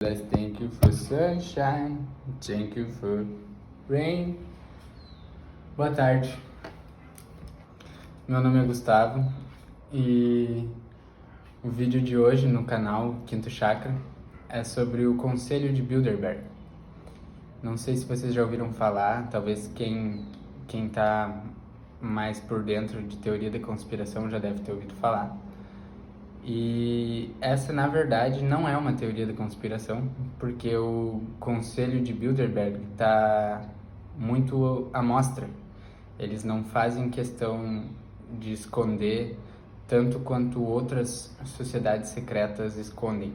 Let's thank you for sunshine, thank you for rain. Boa tarde, meu nome é Gustavo e o vídeo de hoje no canal Quinto Chakra é sobre o Conselho de Bilderberg. Não sei se vocês já ouviram falar, talvez quem tá mais por dentro de teoria da conspiração já deve ter ouvido falar. E essa, na verdade, não é uma teoria da conspiração, porque o Conselho de Bilderberg está muito à mostra. Eles não fazem questão de esconder tanto quanto outras sociedades secretas escondem.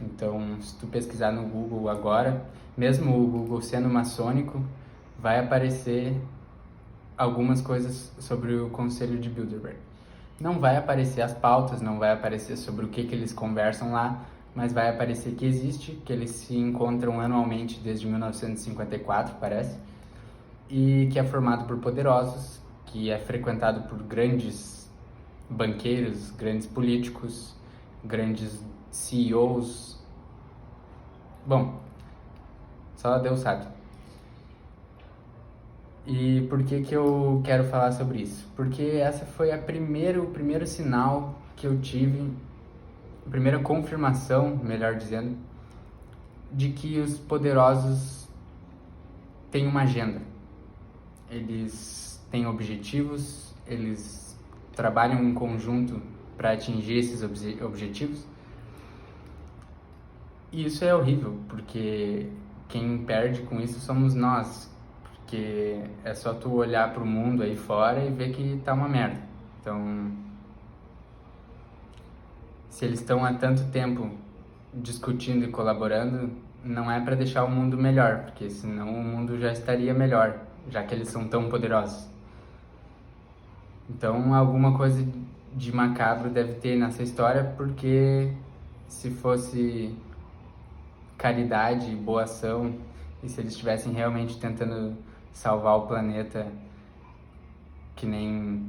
Então, se tu pesquisar no Google agora, mesmo o Google sendo maçônico, vai aparecer algumas coisas sobre o Conselho de Bilderberg. Não vai aparecer as pautas, não vai aparecer sobre o que eles conversam lá, mas vai aparecer que existe, que eles se encontram anualmente desde 1954, parece, e que é formado por poderosos, que é frequentado por grandes banqueiros, grandes políticos, grandes CEOs. Bom, só Deus sabe. E por que eu quero falar sobre isso? Porque essa foi o primeiro sinal que eu tive, a primeira confirmação, melhor dizendo, de que os poderosos têm uma agenda. Eles têm objetivos, eles trabalham em conjunto para atingir esses objetivos. E isso é horrível, porque quem perde com isso somos nós. Porque é só tu olhar pro mundo aí fora e ver que tá uma merda. Então, se eles estão há tanto tempo discutindo e colaborando, não é para deixar o mundo melhor, porque senão o mundo já estaria melhor, já que eles são tão poderosos. Então, alguma coisa de macabro deve ter nessa história, porque se fosse caridade, boa ação, e se eles estivessem realmente tentando salvar o planeta, que nem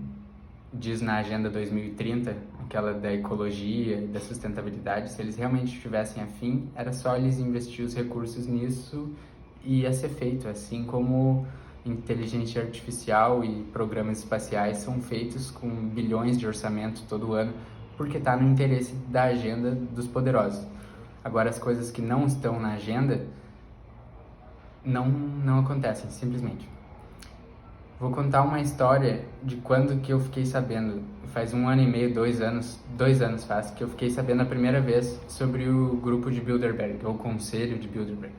diz na Agenda 2030, aquela da ecologia e da sustentabilidade, se eles realmente tivessem afim, era só eles investir os recursos nisso e ia ser feito, assim como inteligência artificial e programas espaciais são feitos com bilhões de orçamento todo ano, porque está no interesse da agenda dos poderosos. Agora, as coisas que não estão na agenda não acontecem, simplesmente. Vou contar uma história de quando que eu fiquei sabendo. Faz 1 ano e meio, 2 anos faz, que eu fiquei sabendo a primeira vez sobre o grupo de Bilderberg, ou Conselho de Bilderberg.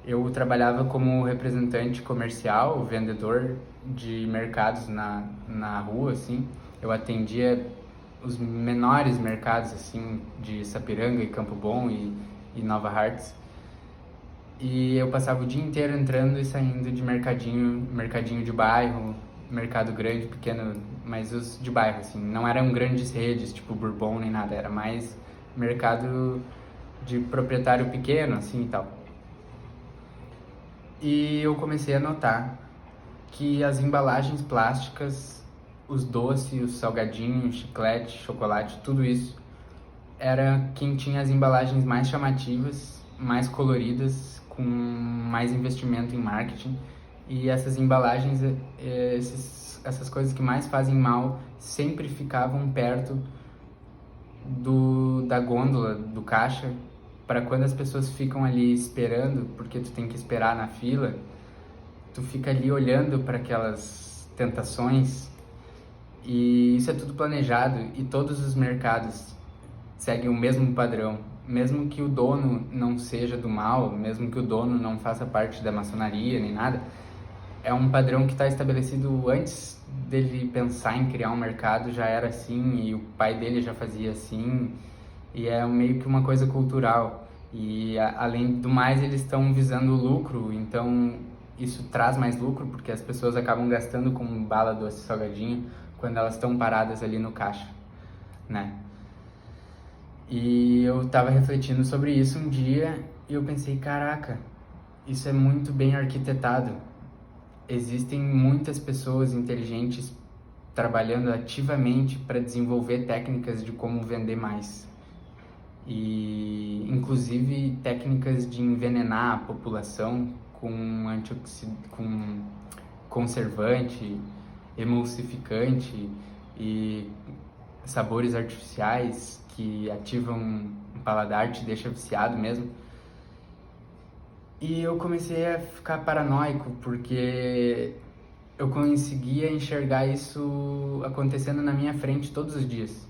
Eu trabalhava como representante comercial, vendedor de mercados na rua, assim. Eu atendia os menores mercados, assim, de Sapiranga e Campo Bom e Nova Hartz. E eu passava o dia inteiro entrando e saindo de mercadinho de bairro, mercado grande, pequeno, mas os de bairro, assim. Não eram grandes redes, tipo Bourbon nem nada, era mais mercado de proprietário pequeno, assim e tal. E eu comecei a notar que as embalagens plásticas, os doces, os salgadinhos, chiclete, chocolate, tudo isso, era quem tinha as embalagens mais chamativas, mais coloridas, com mais investimento em marketing. E essas embalagens, essas coisas que mais fazem mal, sempre ficavam perto da gôndola, do caixa, para quando as pessoas ficam ali esperando, porque tu tem que esperar na fila, tu fica ali olhando para aquelas tentações. E isso é tudo planejado, e todos os mercados seguem o mesmo padrão. Mesmo que o dono não seja do mal, mesmo que o dono não faça parte da maçonaria nem nada, é um padrão que está estabelecido antes dele pensar em criar um mercado, já era assim, e o pai dele já fazia assim, e é meio que uma coisa cultural. E além do mais, eles estão visando o lucro, então isso traz mais lucro, porque as pessoas acabam gastando com bala, doce, salgadinho, quando elas estão paradas ali no caixa, né? E eu tava refletindo sobre isso um dia e eu pensei, caraca, isso é muito bem arquitetado. Existem muitas pessoas inteligentes trabalhando ativamente para desenvolver técnicas de como vender mais. e inclusive técnicas de envenenar a população com conservante, emulsificante e sabores artificiais que ativam o paladar, te deixa viciado mesmo. E eu comecei a ficar paranoico porque eu conseguia enxergar isso acontecendo na minha frente todos os dias.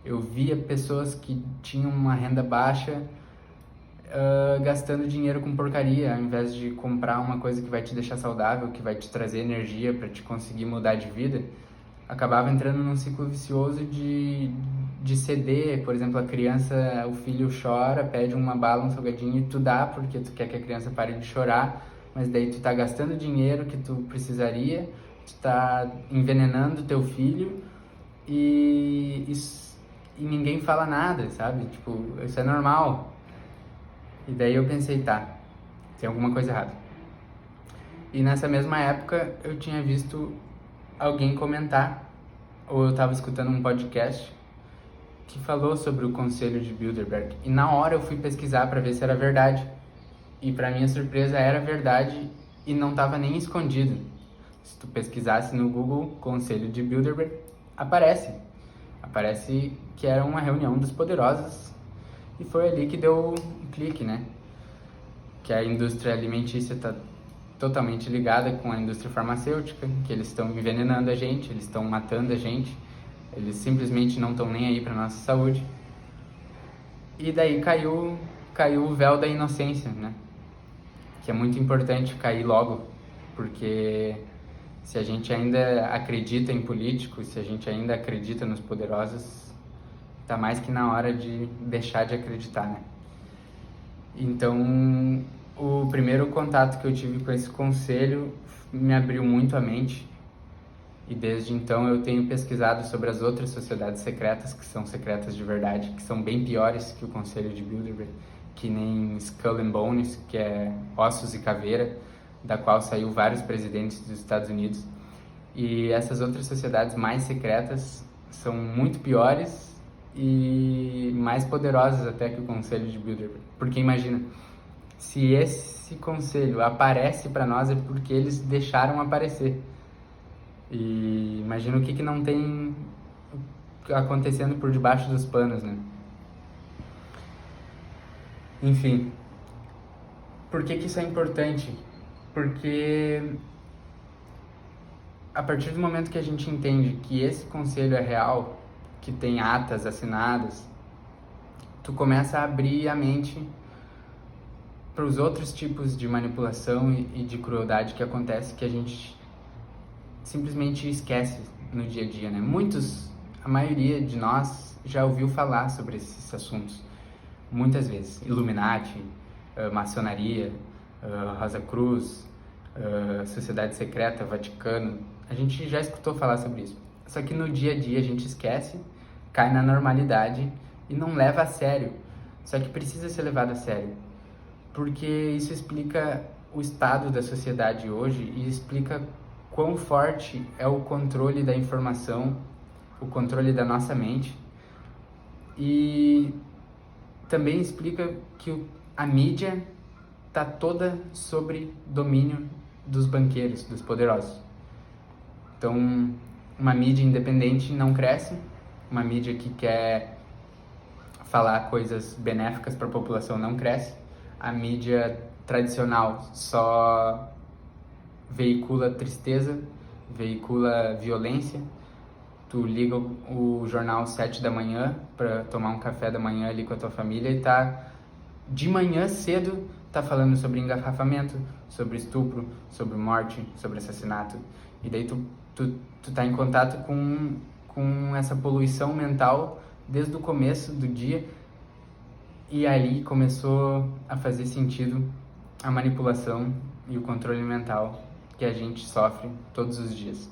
Eu via pessoas que tinham uma renda baixa gastando dinheiro com porcaria, ao invés de comprar uma coisa que vai te deixar saudável, que vai te trazer energia para te conseguir mudar de vida. Acabava entrando num ciclo vicioso de ceder. Por exemplo, a criança, o filho chora, pede uma bala, um salgadinho e tu dá porque tu quer que a criança pare de chorar, mas daí tu tá gastando dinheiro que tu precisaria, tu tá envenenando teu filho e ninguém fala nada, sabe? Tipo, isso é normal. E daí eu pensei, tá, tem alguma coisa errada. E nessa mesma época eu tinha visto alguém comentar, ou eu estava escutando um podcast que falou sobre o Conselho de Bilderberg. E na hora eu fui pesquisar para ver se era verdade. E para minha surpresa era verdade e não estava nem escondido. Se tu pesquisasse no Google Conselho de Bilderberg, aparece. Aparece que era uma reunião dos poderosos e foi ali que deu um clique, né? Que a indústria alimentícia está totalmente ligada com a indústria farmacêutica, que eles estão envenenando a gente, eles estão matando a gente, eles simplesmente não estão nem aí para nossa saúde. E daí caiu o véu da inocência, né? Que é muito importante cair logo, porque se a gente ainda acredita em políticos, se a gente ainda acredita nos poderosos, tá mais que na hora de deixar de acreditar, né? Então, o primeiro contato que eu tive com esse conselho me abriu muito a mente e desde então eu tenho pesquisado sobre as outras sociedades secretas, que são secretas de verdade, que são bem piores que o Conselho de Bilderberg, que nem Skull and Bones, que é Ossos e Caveira, da qual saiu vários presidentes dos Estados Unidos. E essas outras sociedades mais secretas são muito piores e mais poderosas até que o Conselho de Bilderberg. Porque imagina, se esse conselho aparece para nós é porque eles deixaram aparecer. E imagina o que não tem acontecendo por debaixo dos panos, né? Enfim, por que isso é importante? Porque a partir do momento que a gente entende que esse conselho é real, que tem atas assinadas, tu começa a abrir a mente para os outros tipos de manipulação e de crueldade que acontece, que a gente simplesmente esquece no dia a dia, né? A maioria de nós já ouviu falar sobre esses assuntos muitas vezes. Illuminati, maçonaria, Rosa Cruz, Sociedade Secreta, Vaticano. A gente já escutou falar sobre isso. Só que no dia a dia a gente esquece, cai na normalidade e não leva a sério. Só que precisa ser levado a sério, porque isso explica o estado da sociedade hoje e explica quão forte é o controle da informação, o controle da nossa mente, e também explica que a mídia está toda sobre domínio dos banqueiros, dos poderosos. Então, uma mídia independente não cresce, uma mídia que quer falar coisas benéficas para a população não cresce, a mídia tradicional só veicula tristeza, veicula violência. Tu liga o jornal 7 da manhã para tomar um café da manhã ali com a tua família e tá de manhã cedo tá falando sobre engarrafamento, sobre estupro, sobre morte, sobre assassinato. E daí tu tá em contato com essa poluição mental desde o começo do dia, e aí começou a fazer sentido a manipulação e o controle mental que a gente sofre todos os dias.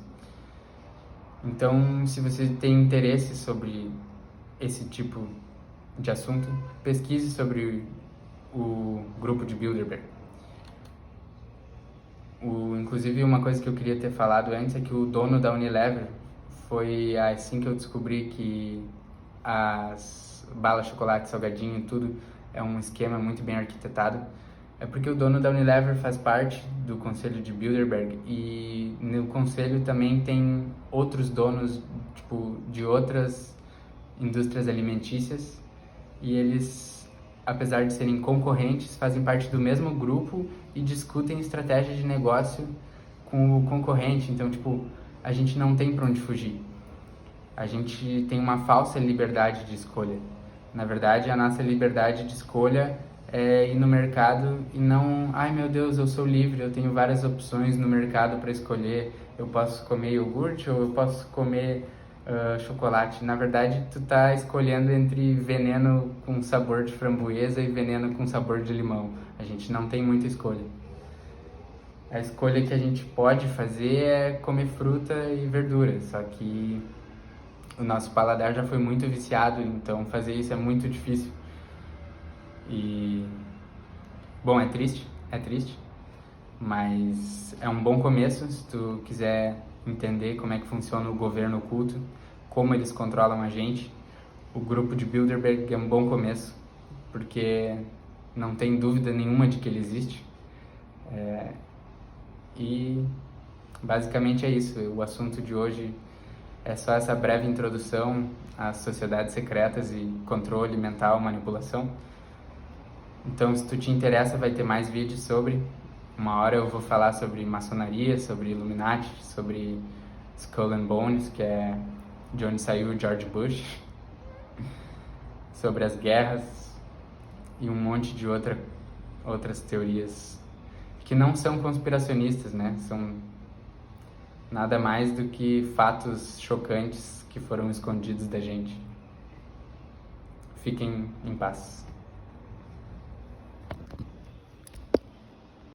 Então, se você tem interesse sobre esse tipo de assunto, pesquise sobre o grupo de Bilderberg. Inclusive, uma coisa que eu queria ter falado antes é que o dono da Unilever foi assim que eu descobri que as balas, chocolate, salgadinho, tudo é um esquema muito bem arquitetado, é porque o dono da Unilever faz parte do conselho de Bilderberg, e no conselho também tem outros donos, tipo, de outras indústrias alimentícias, e eles, apesar de serem concorrentes, fazem parte do mesmo grupo e discutem estratégia de negócio com o concorrente. Então, tipo, a gente não tem para onde fugir. A gente tem uma falsa liberdade de escolha. Na verdade, a nossa liberdade de escolha é ir no mercado e não, ai meu Deus, eu sou livre, eu tenho várias opções no mercado para escolher, eu posso comer iogurte ou eu posso comer chocolate. Na verdade, tu tá escolhendo entre veneno com sabor de framboesa e veneno com sabor de limão. A gente não tem muita escolha. A escolha que a gente pode fazer é comer fruta e verdura, só que o nosso paladar já foi muito viciado, então fazer isso é muito difícil. E, bom, é triste, mas é um bom começo se tu quiser entender como é que funciona o governo oculto, como eles controlam a gente. O grupo de Bilderberg é um bom começo, porque não tem dúvida nenhuma de que ele existe. E basicamente é isso. O assunto de hoje é só essa breve introdução às sociedades secretas e controle mental, manipulação. Então, se tu te interessa, vai ter mais vídeos sobre. Uma hora eu vou falar sobre maçonaria, sobre Illuminati, sobre Skull and Bones, que é de onde saiu o George Bush, sobre as guerras e um monte de outras teorias que não são conspiracionistas, né? São nada mais do que fatos chocantes que foram escondidos da gente. Fiquem em paz.